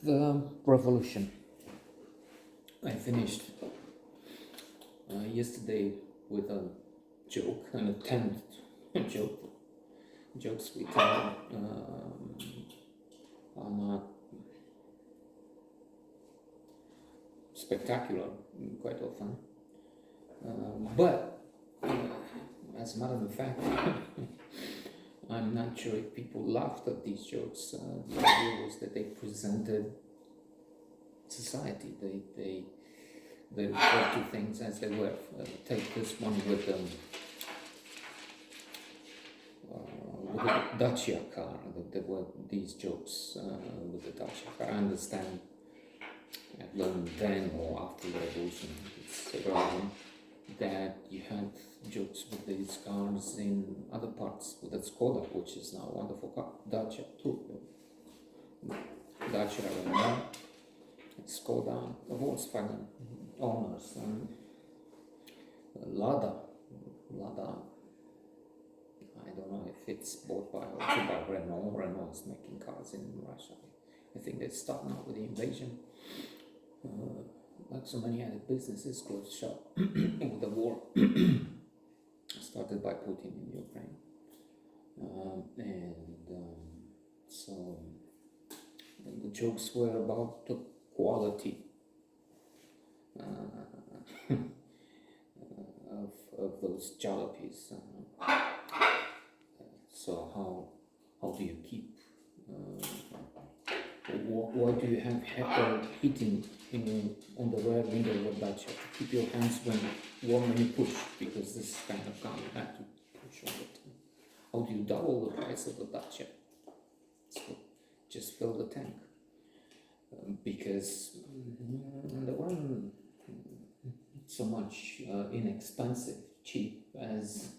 the revolution. I finished yesterday with a joke, an attempt, jokes we tell are not spectacular quite often, but as a matter of fact, I'm not sure if people laughed at these jokes. The idea was that they presented society. They refer to things as they were. Take this one with the Dacia car. There were these jokes with the Dacia car. I understand. I've learned then or after the revolution, it's irrelevant, that you had jokes with these cars in other parts, with the Skoda, which is now a wonderful car, Dacia too. Dacia Renault, Skoda, the Volkswagen owners, Lada, I don't know if it's bought by or by Renault. Renault is making cars in Russia. I think they start now with the invasion. Like so many other businesses got shut with the war started by Putin in Ukraine. So the jokes were about the quality of those jalopies. So how do you keep why do you have heating on the rear window of Dacia to keep your hands warm when you push, because this kind of car you have to push all the time. How do you double the price of the Dacia? So just fill the tank, because there weren't so much inexpensive, cheap as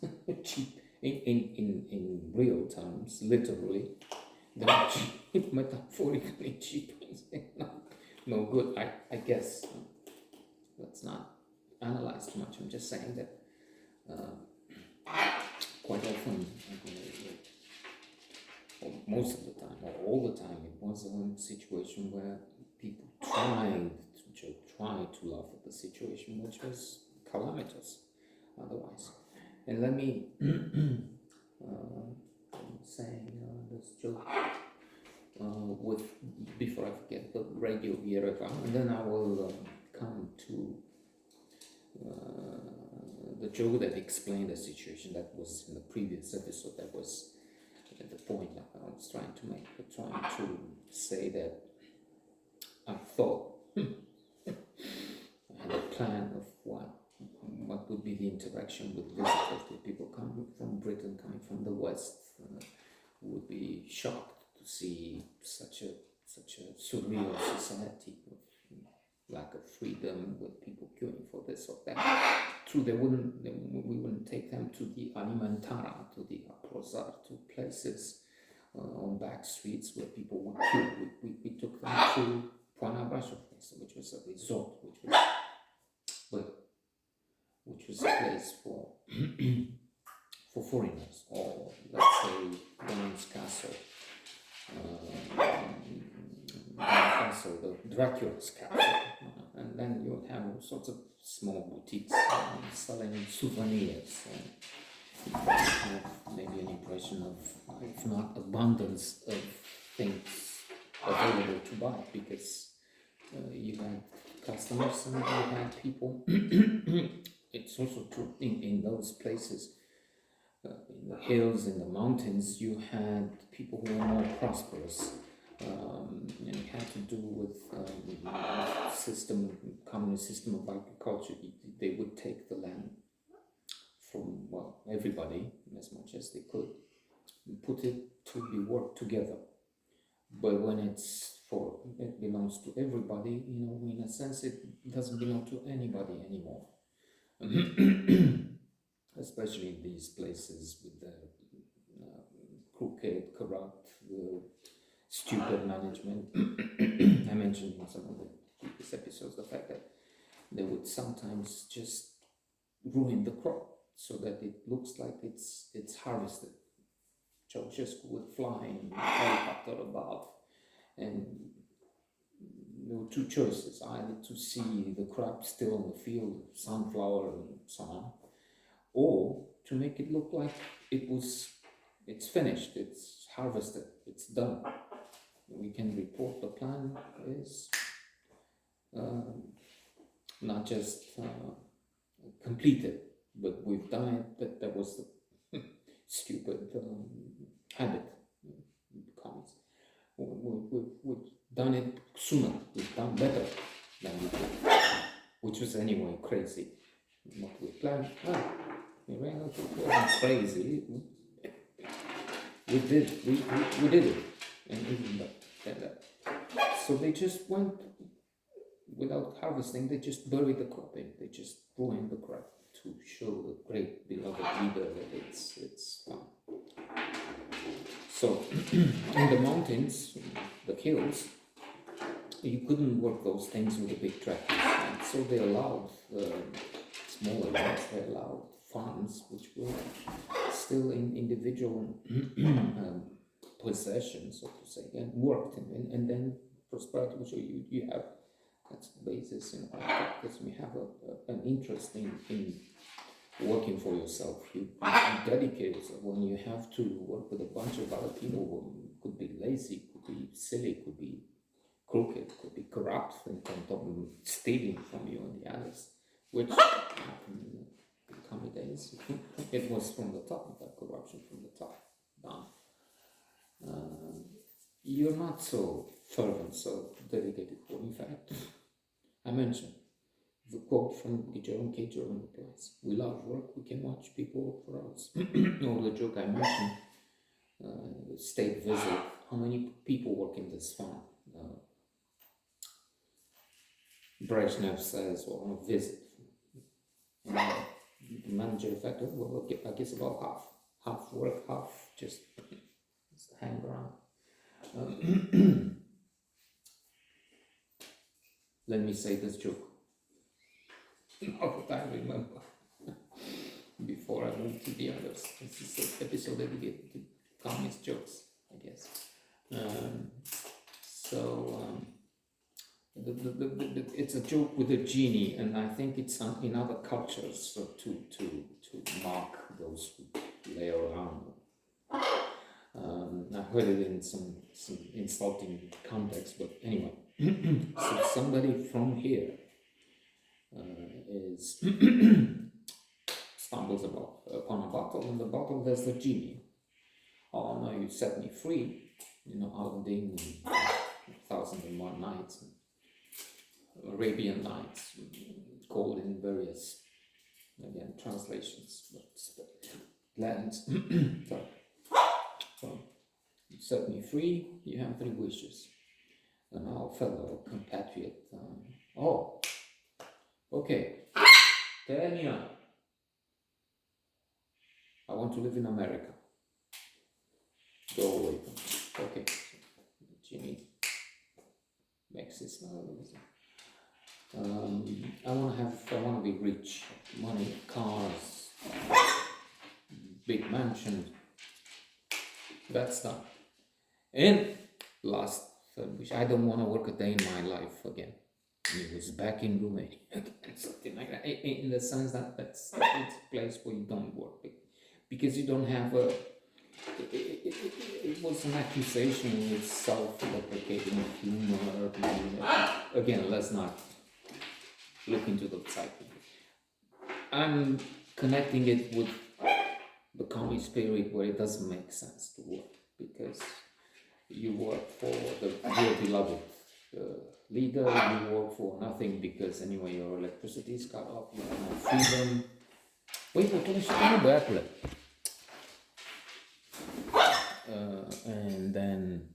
cheap in real terms, literally. They're cheap, metaphorically cheap. No good. I guess let's not analyze too much. I'm just saying that quite often, or most of the time, or all the time, it was a situation where people tried to laugh at the situation, which was calamitous otherwise. And let me saying this joke before I forget, the Radio Yerevan, and then I will come to the joke that explained the situation that was in the previous episode. That was at the point that I was trying to say that I thought I had a plan of what would be the interaction with visitors, with people coming from Britain, coming from the West, who would be shocked to see such a surreal society of lack of freedom, with people queuing for this or that. True, we wouldn't take them to the Alimentara, to the Aprozar, to places on back streets where people would queue. We took them to Poana Brașov, which was a resort, which was a place for foreigners, or let's say Don's Castle, the Dracula's castle, and then you would have all sorts of small boutiques selling souvenirs. You have maybe an impression of, if not abundance of things available to buy, because you had customers and you had people. It's also true in those places, in the hills, in the mountains, you had people who were more prosperous, and it had to do with communist system of agriculture. They would take the land from, everybody, as much as they could, put it to be worked together. But when it belongs to everybody, in a sense, it doesn't belong to anybody anymore. Especially in these places with the crooked, corrupt, stupid management. I mentioned in some of the previous episodes the fact that they would sometimes just ruin the crop so that it looks like it's harvested. Ceausescu would fly in a helicopter above and there were two choices: either to see the crop still in the field, sunflower and so on, or to make it look like it's finished, it's harvested, it's done. We can report the plan is not just completed, but we've done it. That was the stupid habit comes. We've done it sooner, we've done better than we planned, which was anyway crazy. What we planned, in reality, it wasn't crazy. We did it, and even that. So they just went without harvesting. They just buried the crop in. They just ruined the crop to show the great beloved leader that it's gone. So in the mountains, the hills, you couldn't work those things with the big tractors, and so they allowed smaller ones. They allowed farms which were still in individual possession, so to say, and worked, and then prosperity. So you have, that's the basis, because we have an interest in working for yourself. You dedicate yourself. When you have to work with a bunch of other people who could be lazy, could be silly, could be crooked, could be corrupt, and stealing from you and the others, which happened in the coming days. It was from the top, that corruption from the top down. You're not so fervent, so dedicated. In fact, I mentioned the quote from Jerome K. Jerome replies, "We love work, we can watch people work for us." Or the joke I mentioned, state visit, how many people work in this farm? Brezhnev says, or on a visit. And the manager effective, well, I guess about half work, half just hang around. Let me say this joke. Now that I remember, before I move to the others. This is an episode dedicated to communist jokes, I guess. It's a joke with a genie, and I think it's in other cultures, so to mark those who lay around. I heard it in some insulting context, but anyway. So somebody from here stumbles upon a bottle, and the bottle there's the genie. "Oh no, you set me free." Aladdin, 1001 Nights, Arabian Nights, called in various, again, translations, but lands. So, you set me free, you have 3 wishes. And our fellow compatriot, okay, Tanya, I want to live in America. Go away from me. Okay, Jimmy makes this now. I want to be rich, money, cars, big mansion. That's done. And last which I don't want to work a day in my life again. It was back in Romania again, something like that. In the sense that it's a place where you don't work because you don't have a. It was an accusation with self-deprecating humor. Again, let's not look into the psyche. I'm connecting it with the communist period where it doesn't make sense to work because you work for your beloved leader, you work for nothing because anyway your electricity is cut off, you don't have freedom. Wait, and then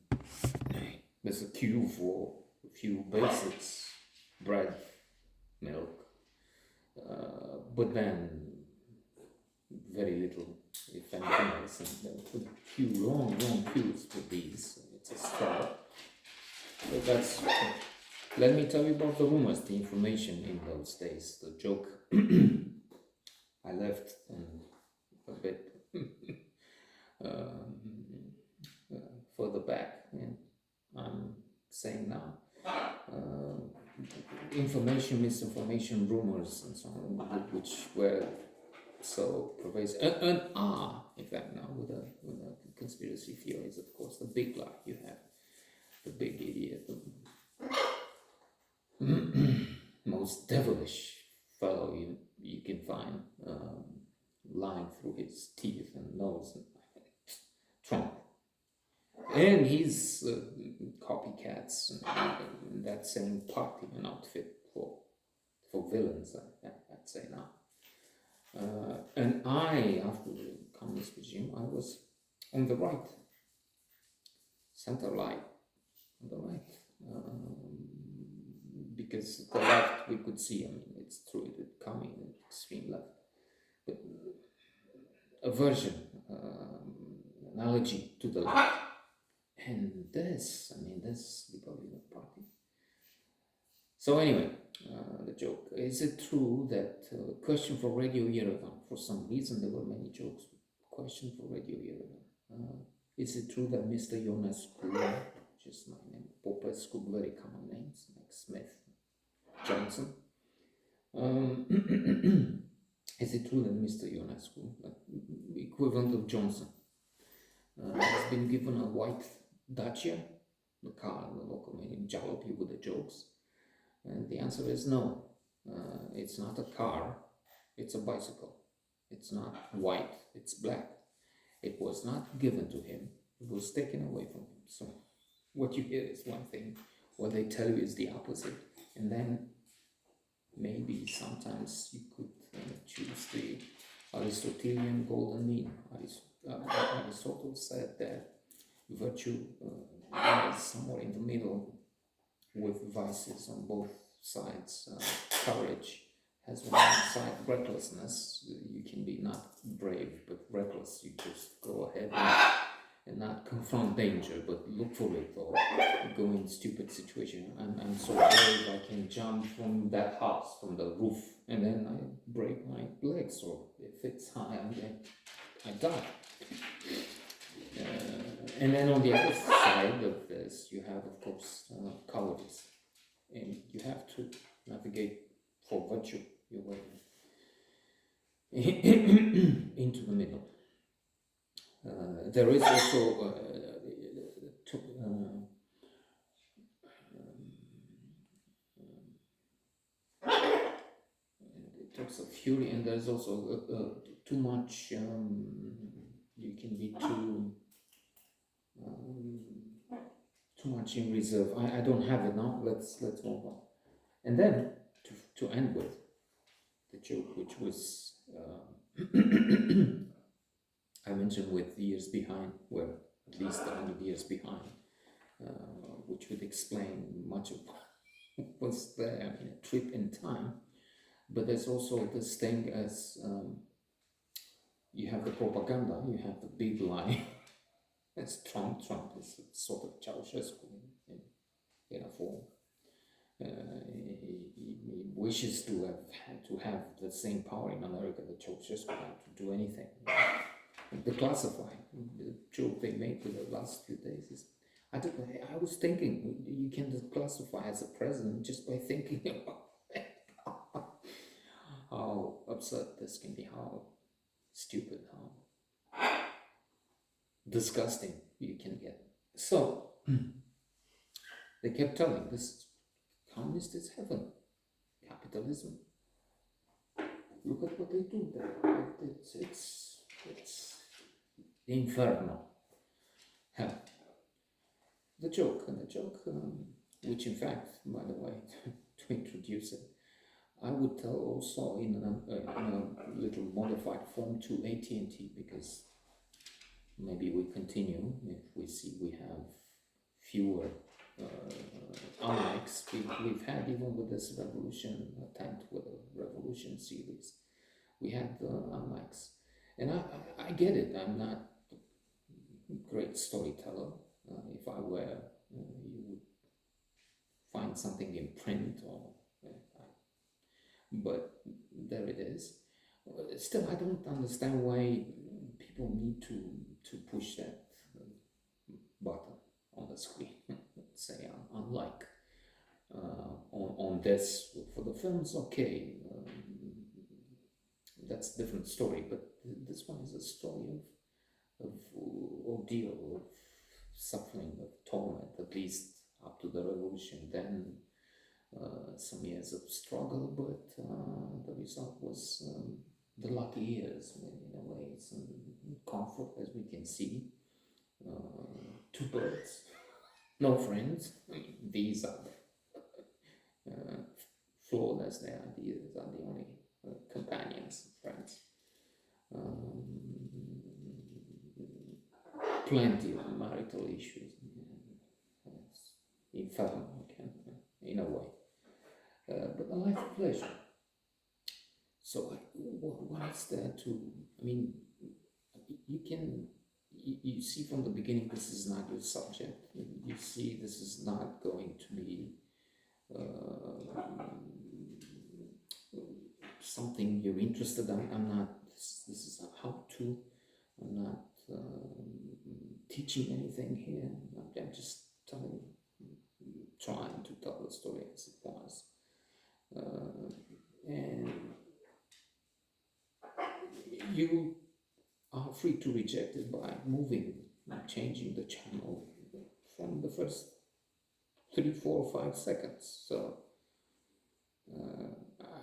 there's a queue for a few basics, bread, milk, but then very little, if anything else, and long queues for these. It's a struggle. So that's. Let me tell you about the rumors, the information in those days. The joke. I left a bit further back, and I'm saying now. information, misinformation, rumors, and so on, which were so pervasive, and are, in fact, now with a conspiracy theories, of course, the big lie. You have the big idiot, the most devilish fellow you can find, lying through his teeth and nose, Trump. And his copycats, and that same party and outfit for villains, I'd say now. And I, after the communist regime, I was on the right, center right, on the right, because the left we could see, I mean, it's true, it would come in extreme left, but a version, analogy to the left. And this, I mean, this Republican Party. So anyway, the joke. Is it true that question for Radio Yerevan, for some reason there were many jokes, question for Radio Yerevan. Is it true that Mr. Ionescu, which is my name, Popescu, very common names, like Smith, Johnson. Is it true that Mr. Ionescu, like equivalent of Johnson, has been given a white Dacia, the car in the local media, jalopy with the jokes? And the answer is no. It's not a car, it's a bicycle. It's not white, it's black. It was not given to him, it was taken away from him. So what you hear is one thing, what they tell you is the opposite. And then maybe sometimes you could choose the Aristotelian golden mean. Aristotle said that virtue is somewhere in the middle, with vices on both sides. Courage has on one side recklessness. You can be not brave but reckless. You just go ahead and not confront danger but look for it, or go in stupid situation. I'm so brave I can jump from that house, from the roof, and then I break my legs, or if it's high I die. And then on the other side of this, you have, of course, cowardice. And you have to navigate for virtue your way into the middle. There is also it talks of fury, and there's also too much. You can be too much in reserve. I don't have it now. Let's move on. And then to end with the joke, which was I mentioned with years behind, well, at least 100 years behind, which would explain much of what was there, I mean, a trip in time. But there's also this thing as you have the propaganda, you have the big lie. As Trump is sort of Ceausescu in a form. He wishes to have the same power in America that Ceausescu had, to do anything. The joke they made with the last few days is, I was thinking, you can classify as a president just by thinking about how absurd this can be, how stupid, how disgusting you can get. So they kept telling this communist is heaven, capitalism. Look at what they do there. It's inferno, hell. The joke, which in fact, by the way, to introduce it, I would tell also in a little modified form to AT&T, because maybe we continue if we see we have fewer unlikes. We've had, even with this revolution attempt, with the revolution series, we had unlikes. And I get it, I'm not a great storyteller. If I were, you would find something in print, or but there it is. Still, I don't understand why people need to push that button on the screen, say unlike on on this for the films, okay, that's a different story. But this one is a story of ordeal, of suffering, of torment, at least up to the revolution. Then some years of struggle, but the result was the lucky years, in a way, some comfort, as we can see. Two birds, no friends. These are flawless. Their ideas are the only companions, friends. Plenty of marital issues. It's infernal, in a way. But a life of pleasure. So what is there to, I mean, you see from the beginning this is not your subject. You see this is not going to be something you're interested in. I'm not, this is a how-to. I'm not teaching anything here. I'm just trying to tell the story as it was. And you are free to reject it by moving, changing the channel from the first 3, 4, 5 seconds. So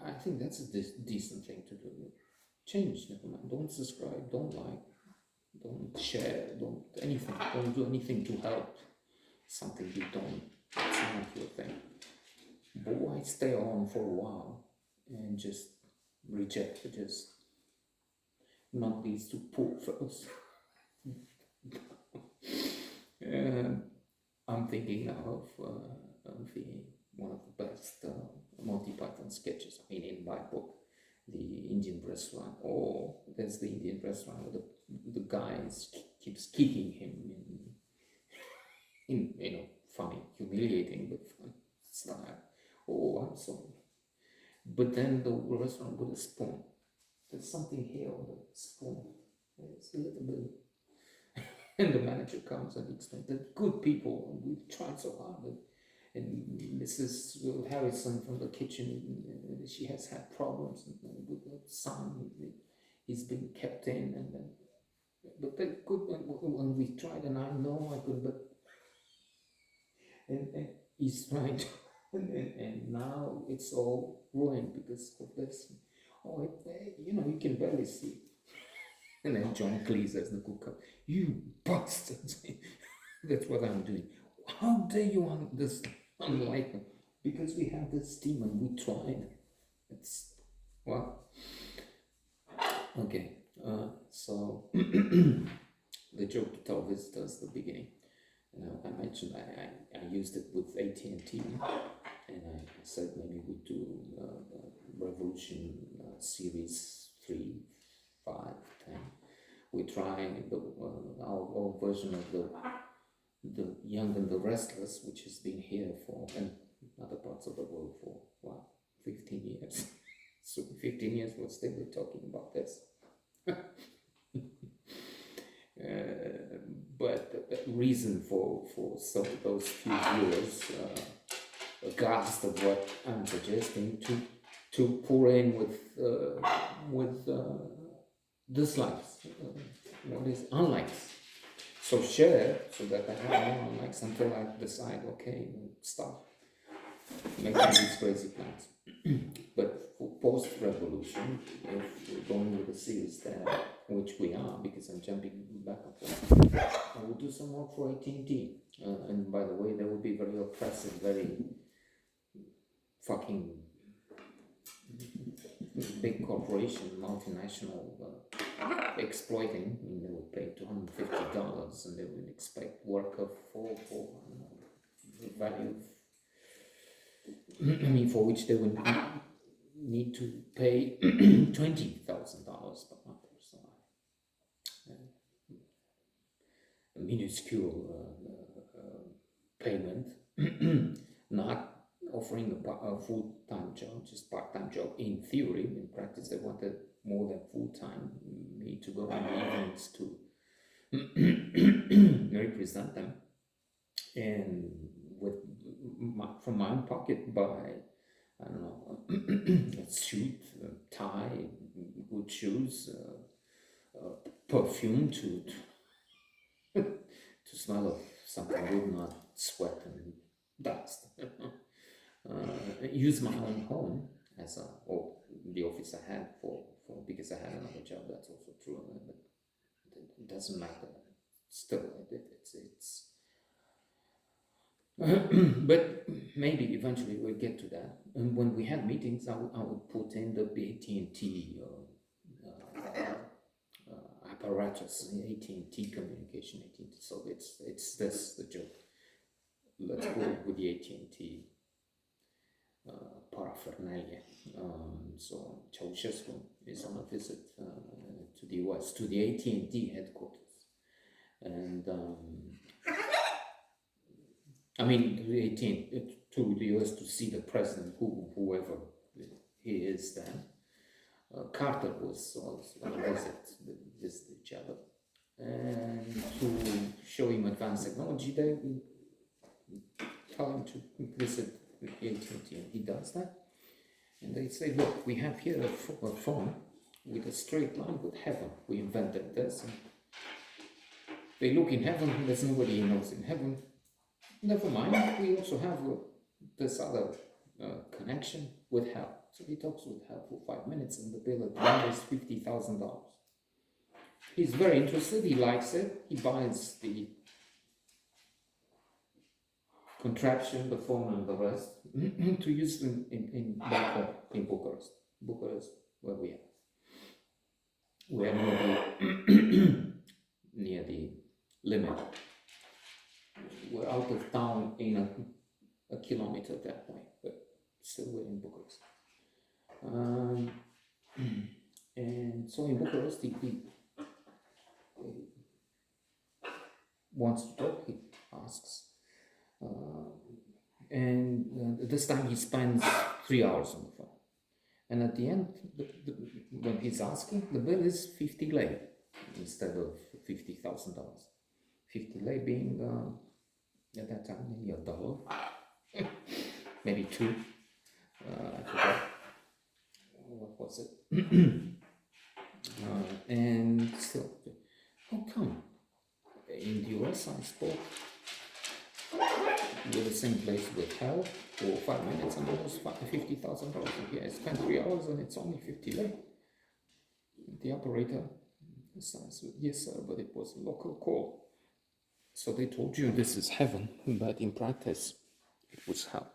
I think that's a decent thing to do. Change, never mind. Don't subscribe, don't like, don't share, don't anything. Don't do anything to help something you don't. It's not your thing. But why stay on for a while and just reject it? Just not least to poor fellows. I'm thinking of one of the best Monty Python sketches. I mean, in my book, the Indian restaurant, or there's the Indian restaurant where the guy keeps kicking him in funny, humiliating, but fun style. Oh, I'm sorry. But then the restaurant with a spoon. There's something here on the spoon. It's a little bit. And the manager comes and explains that good people, and we've tried so hard. And Mrs. Harrison from the kitchen, she has had problems with the son. He's been kept in, but they're good when we tried, and I know I could, but and he's trying to, and now it's all ruined because of this. Oh, you can barely see. And then John Cleese as the cook comes, you bastards! That's what I'm doing. How dare you on this unlike me? Because we have this team and we tried. It's well. Okay. So the joke to tell visitors the beginning. I mentioned I used it with AT&T, and I said maybe we do Revolution Series 3, 5, 10. We try our version of the Young and the Restless, which has been here in other parts of the world for 15 years. So 15 years we'll still be talking about this. But the reason for some of those few viewers aghast of what I'm suggesting to pour in with dislikes, what is unlikes. So share so that I have more unlikes until I decide, okay, stop making these crazy plans. But for post-revolution, if we're going with a series there, which we are, because I'm jumping back and forth, I will do some work for AT&T. And by the way, they will be very oppressive, very fucking big corporation, multinational, exploiting. I mean, they would pay $250 and they would expect work for the value of, for which they would need to pay $20,000 per month or so. A minuscule payment, not offering a full-time job, just part-time job in theory. In practice, they wanted more than full-time, me to go in the evenings to represent them, and from my own pocket buy I don't know, a suit, tie, good shoes, perfume to smell of something good, not sweat and dust. Use my own home as or the office I had because I had another job. That's also true, but it doesn't matter. Still, it's but maybe eventually we'll get to that. And when we had meetings, I would put in the AT&T apparatus, AT&T communication, AT&T. So that's the joke. Let's go with the AT&T paraphernalia. So Ceausescu is on a visit to the US, to the AT&T headquarters, and I mean to the US to see the president, whoever he is then. Carter was on a visit each other, and to show him advanced technology, they tell him to visit AT&T, and he does that. And they say, look, we have here a phone with a straight line with heaven. We invented this. And they look in heaven, there's nobody he knows in heaven. Never mind, we also have this other connection with hell. So he talks with hell for 5 minutes, and the bill at the end is $50,000. He's very interested, he likes it, he buys the contraption, the phone, and the rest to use them in back home in Bucharest, where we are. We are near the limit. We're out of town in a kilometer that way, but still we're in Bucharest. And so in Bucharest, he wants to talk, he asks. And this time he spends 3 hours on the phone. And at the end, when he's asking, the bill is 50 lei instead of $50,000. 50 lei being, at that time, maybe $1, maybe 2. I forgot. What was it? And still, how come? In the US, I spoke with the same place with hell for 5 minutes and almost $50,000. Yeah, I spent 3 hours and it's only 50 lei. The operator says, yes, sir, but it was a local call. So they told you this is heaven, but in practice, it was hell.